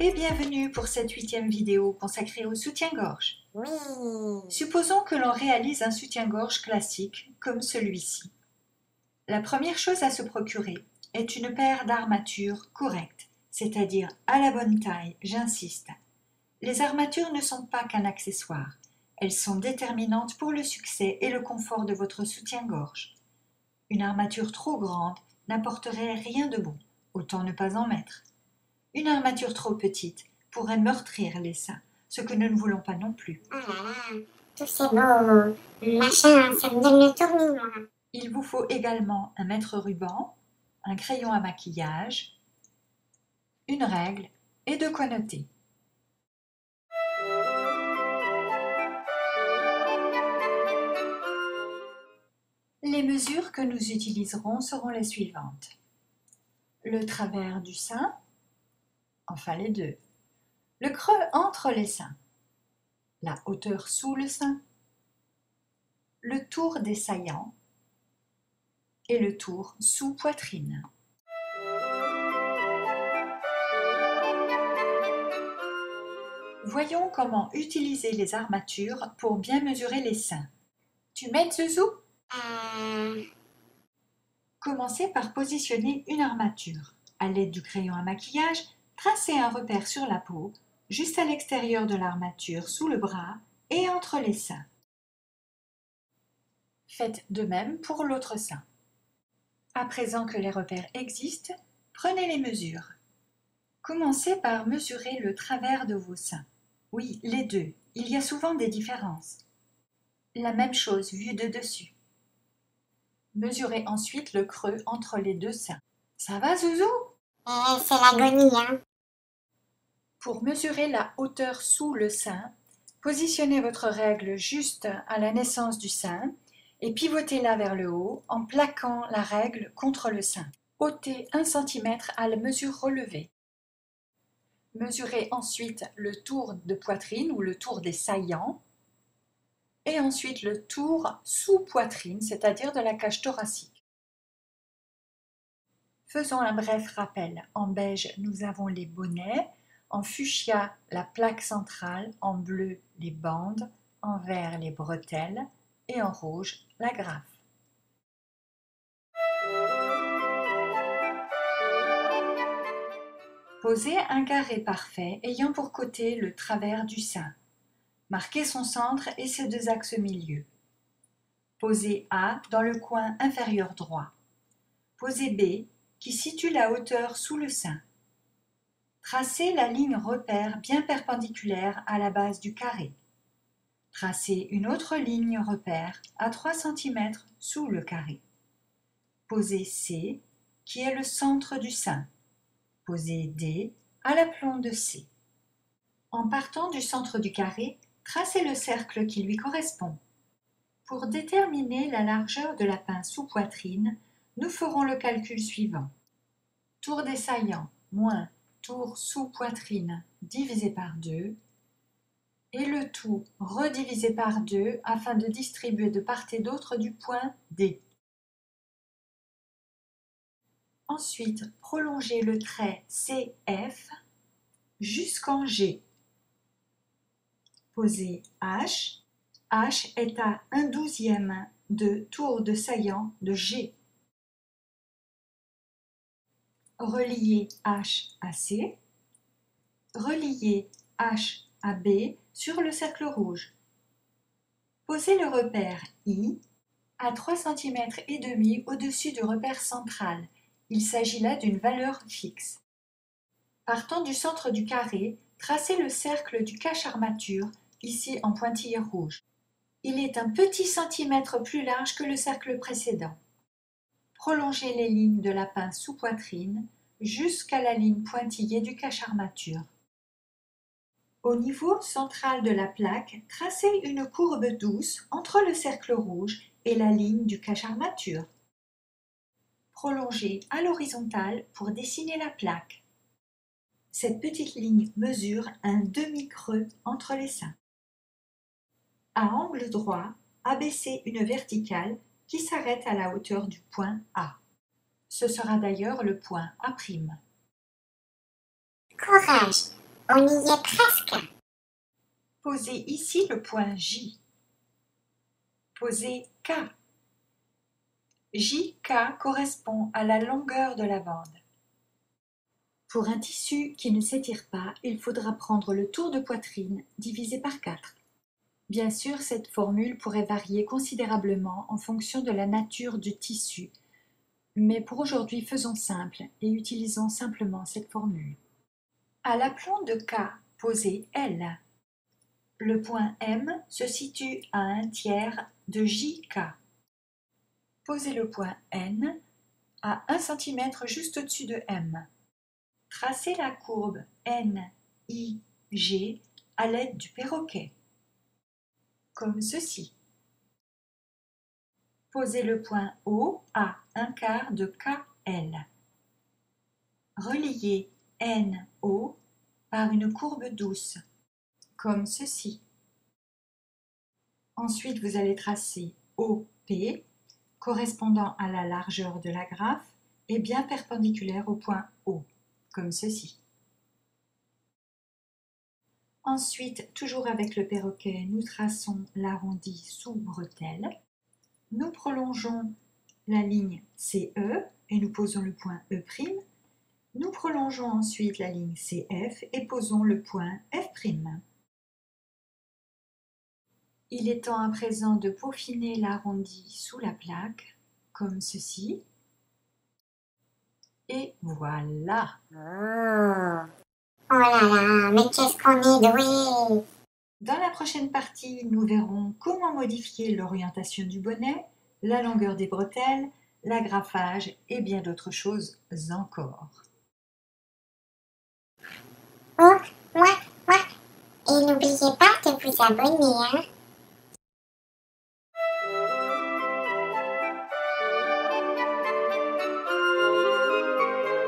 et bienvenue pour cette 8e vidéo consacrée au soutien-gorge. Oui. Supposons que l'on réalise un soutien-gorge classique comme celui-ci. La première chose à se procurer est une paire d'armatures correctes, c'est-à-dire à la bonne taille, j'insiste. Les armatures ne sont pas qu'un accessoire, elles sont déterminantes pour le succès et le confort de votre soutien-gorge. Une armature trop grande n'apporterait rien de bon, autant ne pas en mettre. Une armature trop petite pourrait meurtrir les seins, ce que nous ne voulons pas non plus. Oh là là, tous ces beaux machins, ça me donne le tournis, moi. Il vous faut également un mètre-ruban, un crayon à maquillage, une règle et de quoi noter. Les mesures que nous utiliserons seront les suivantes. Le travers du sein, enfin les deux. Le creux entre les seins. La hauteur sous le sein. Le tour des saillants. Et le tour sous poitrine. Voyons comment utiliser les armatures pour bien mesurer les seins. Tu m'aides, Zouzou? Commencez par positionner une armature. À l'aide du crayon à maquillage, tracez un repère sur la peau, juste à l'extérieur de l'armature, sous le bras et entre les seins. Faites de même pour l'autre sein. À présent que les repères existent, prenez les mesures. Commencez par mesurer le travers de vos seins. Oui, les deux. Il y a souvent des différences. La même chose vue de dessus. Mesurez ensuite le creux entre les deux seins. Ça va, Zouzou? C'est l'agonie, hein. Pour mesurer la hauteur sous le sein, positionnez votre règle juste à la naissance du sein et pivotez-la vers le haut en plaquant la règle contre le sein. Ôtez 1 cm à la mesure relevée. Mesurez ensuite le tour de poitrine ou le tour des saillants et ensuite le tour sous poitrine, c'est-à-dire de la cage thoracique. Faisons un bref rappel. En beige, nous avons les bonnets, en fuchsia, la plaque centrale, en bleu, les bandes, en vert, les bretelles et en rouge, la graffe. Posez un carré parfait ayant pour côté le travers du sein. Marquez son centre et ses deux axes milieu. Posez A dans le coin inférieur droit. Posez B qui situe la hauteur sous le sein. Tracez la ligne repère bien perpendiculaire à la base du carré. Tracez une autre ligne repère à 3 cm sous le carré. Posez C qui est le centre du sein. Posez D à l'aplomb de C. En partant du centre du carré, tracez le cercle qui lui correspond. Pour déterminer la largeur de la pince sous poitrine, nous ferons le calcul suivant. Tour des saillants moins tour sous poitrine divisé par 2 et le tout redivisé par 2 afin de distribuer de part et d'autre du point D. Ensuite, prolongez le trait CF jusqu'en G. Posez H. H est à 1/12 de tour de saillant de G. Reliez H à C. Reliez H à B sur le cercle rouge. Posez le repère I à 3,5 cm au-dessus du repère central. Il s'agit là d'une valeur fixe. Partant du centre du carré, tracez le cercle du cache-armature, ici en pointillé rouge. Il est un petit centimètre plus large que le cercle précédent. Prolongez les lignes de la pince sous poitrine jusqu'à la ligne pointillée du cache-armature. Au niveau central de la plaque, tracez une courbe douce entre le cercle rouge et la ligne du cache-armature. Prolongez à l'horizontale pour dessiner la plaque. Cette petite ligne mesure un demi-creux entre les seins. À angle droit, abaissez une verticale qui s'arrête à la hauteur du point A. Ce sera d'ailleurs le point A'. Courage. On y est presque. Posez ici le point J. Posez K. JK correspond à la longueur de la bande. Pour un tissu qui ne s'étire pas, il faudra prendre le tour de poitrine divisé par 4. Bien sûr, cette formule pourrait varier considérablement en fonction de la nature du tissu, mais pour aujourd'hui, faisons simple et utilisons simplement cette formule. À l'aplomb de K, posez L. Le point M se situe à 1/3 de JK. Posez le point N à 1 cm juste au-dessus de M. Tracez la courbe NIG à l'aide du perroquet, comme ceci. Posez le point O à 1/4 de KL. Reliez NO par une courbe douce, comme ceci. Ensuite, vous allez tracer OP, correspondant à la largeur de l'agrafe et bien perpendiculaire au point O, comme ceci. Ensuite, toujours avec le perroquet, nous traçons l'arrondi sous bretelle. Nous prolongeons la ligne CE et nous posons le point E'. Nous prolongeons ensuite la ligne CF et posons le point F'. Il est temps à présent de peaufiner l'arrondi sous la plaque, comme ceci. Et voilà! Oh là là, mais qu'est-ce qu'on est doué! Dans la prochaine partie, nous verrons comment modifier l'orientation du bonnet, la longueur des bretelles, l'agrafage et bien d'autres choses encore. Oh, moi. Et n'oubliez pas de vous abonner, hein.